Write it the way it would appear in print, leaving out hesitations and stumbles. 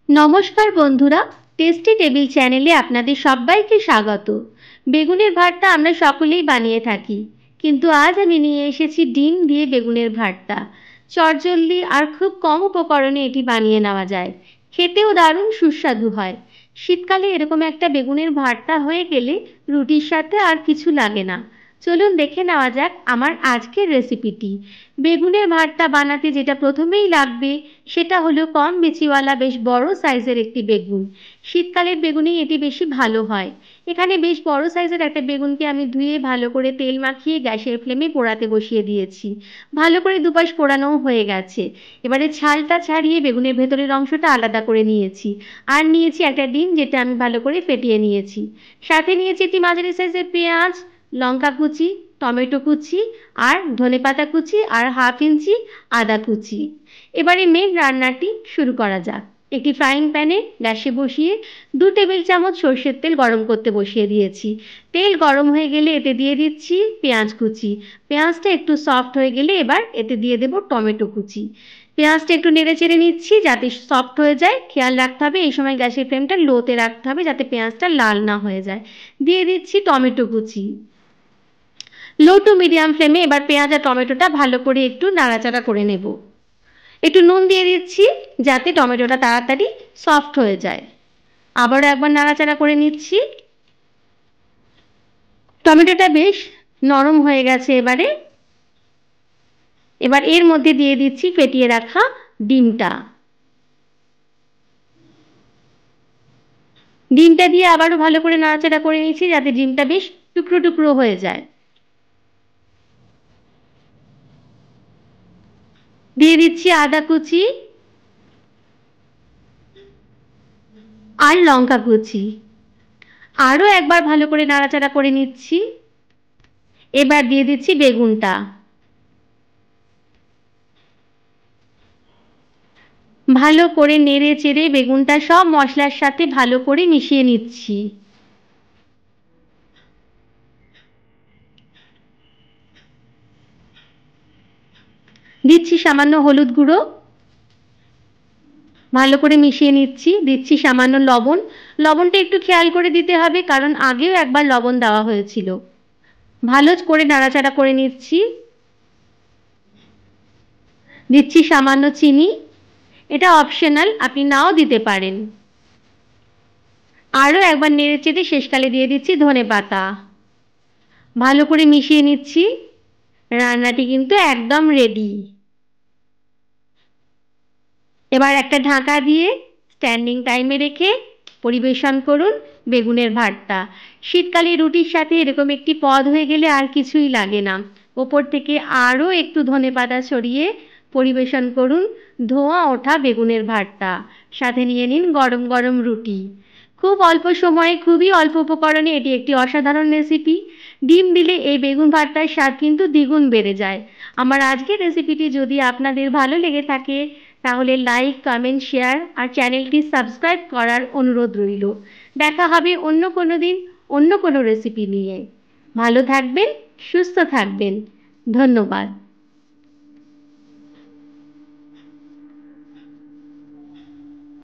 নমস্কার বন্ধুরা, tasty table চ্যানেলে আপনাদের সবাইকে স্বাগত। বেগুনের ভর্তা আমরা সকলেই বানিয়ে থাকি, কিন্তু আজ আমি নিয়ে এসেছি ডিম দিয়ে বেগুনের ভর্তা। চটজলদি আর খুব কম উপকরণে এটি বানিয়ে নেওয়া যায়, খেতেও দারুণ সুস্বাদু হয়। শীতকালে এরকম একটা বেগুনের ভর্তা হয়ে গেলে রুটির সাথে আর কিছু লাগে না। চলুন দেখে নেওয়া যাক আমার আজকের রেসিপিটি। বেগুনের ভর্তা বানাতে যেটা প্রথমেই লাগবে সেটা হলো কম বিচিওয়ালা বেশ বড় সাইজের একটি বেগুন। শীতকালের বেগুনেই এটি বেশি ভালো হয়। এখানে বেশ বড় সাইজের একটা বেগুনকে আমি ধুয়ে ভালো করে তেল মাখিয়ে গ্যাসের ফ্লেমে পোড়াতে বসিয়ে দিয়েছি। ভালো করে দুপাশ পোড়ানোও হয়ে গেছে। এবারে ছালটা ছাড়িয়ে বেগুনের ভেতরের অংশটা আলাদা করে নিয়েছি। আর নিয়েছি একটা ডিম, যেটা আমি ভালো করে ফেটিয়ে নিয়েছি। সাথে নিয়েছি একটি মাঝারি সাইজের পেঁয়াজ, লঙ্কা কুচি, টমেটো কুচি আর ধনেপাতা কুচি আর 1/2 ইঞ্চি আদা কুচি। এবারে মেন রান্নাটি শুরু করা যাক। একটি ফ্রাইং প্যানে গ্যাসে বসিয়ে 2 টেবিল চামচ সর্ষের তেল গরম করতে বসিয়ে দিয়েছি। তেল গরম হয়ে গেলে এতে দিয়ে দিচ্ছি পেঁয়াজ কুচি। পেঁয়াজটা একটু সফট হয়ে গেলে এবার এতে দিয়ে দেব টমেটো কুচি। পেঁয়াজটা একটু নেড়ে চেড়ে নিচ্ছি যাতে সফট হয়ে যায়। খেয়াল রাখতে হবে এই সময় গ্যাসের ফ্লেমটা লোতে রাখতে হবে যাতে পেঁয়াজটা লাল না হয়ে যায়। দিয়ে দিচ্ছি টমেটো কুচি। লো টু মিডিয়াম ফ্লেমে এবার পেঁয়াজ আর টমেটোটা ভালো করে একটু নাড়াচাড়া করে নেব। একটু নুন দিয়ে দিচ্ছি যাতে টমেটোটা তাড়াতাড়ি সফট হয়ে যায়। আবারও একবার নাড়াচাড়া করে নিচ্ছি। টমেটোটা বেশ নরম হয়ে গেছে। এবার এর মধ্যে দিয়ে দিচ্ছি ফেটিয়ে রাখা ডিমটা। ডিমটা দিয়ে আবারও ভালো করে নাড়াচাড়া করে নিচ্ছি যাতে ডিমটা বেশ টুকরো টুকরো হয়ে যায়। দিয়ে দিচ্ছি আদা কুচি আর লঙ্কা কুচি। আরও একবার ভালো করে নাড়াচাড়া করে নিচ্ছি। এবার দিয়ে দিচ্ছি বেগুনটা। ভালো করে নেড়ে চেড়ে বেগুনটা সব মশলার সাথে ভালো করে মিশিয়ে নিচ্ছি। দিচ্ছি সামান্য হলুদ গুঁড়ো। ভালো করে মিশিয়ে নিচ্ছি। দিচ্ছি সামান্য লবণ। লবণটা একটু খেয়াল করে দিতে হবে, কারণ আগেও একবার লবণ দেওয়া হয়েছিল। ভালো করে নাড়াচাড়া করে নিচ্ছি। দিচ্ছি সামান্য চিনি। এটা অপশনাল, আপনি নাও দিতে পারেন। আরও একবার নেড়ে চেড়ে শেষকালে দিয়ে দিচ্ছি ধনেপাতা। ভালো করে মিশিয়ে নিচ্ছি। রান্নাটি কিন্তু একদম রেডি। এবার একটা ঢাকা দিয়ে স্ট্যান্ডিং টাইমে রেখে পরিবেশন করুন বেগুনের ভর্তা। শীতকালে রুটির সাথে এরকম একটি পদ হয়ে গেলে আর কিছুই লাগে না। ওপর থেকে আরও একটু ধনেপাতা ছড়িয়ে পরিবেশন করুন ধোঁয়া ওঠা বেগুনের ভর্তা। সাথে নিয়ে নিন গরম গরম রুটি। খুব অল্প সময়ে খুবই অল্প উপকরণে এটি একটি অসাধারণ রেসিপি। ডিম দিলে এই বেগুন ভর্তার স্বাদ কিন্তু দ্বিগুণ বেড়ে যায়। আমার আজকের রেসিপিটি যদি আপনাদের ভালো লেগে থাকে তাহলে লাইক, কমেন্ট, শেয়ার আর চ্যানেলটি সাবস্ক্রাইব করার অনুরোধ রইল। দেখা হবে অন্য কোনো দিন অন্য কোনো রেসিপি নিয়ে। ভালো থাকবেন, সুস্থ থাকবেন। ধন্যবাদ।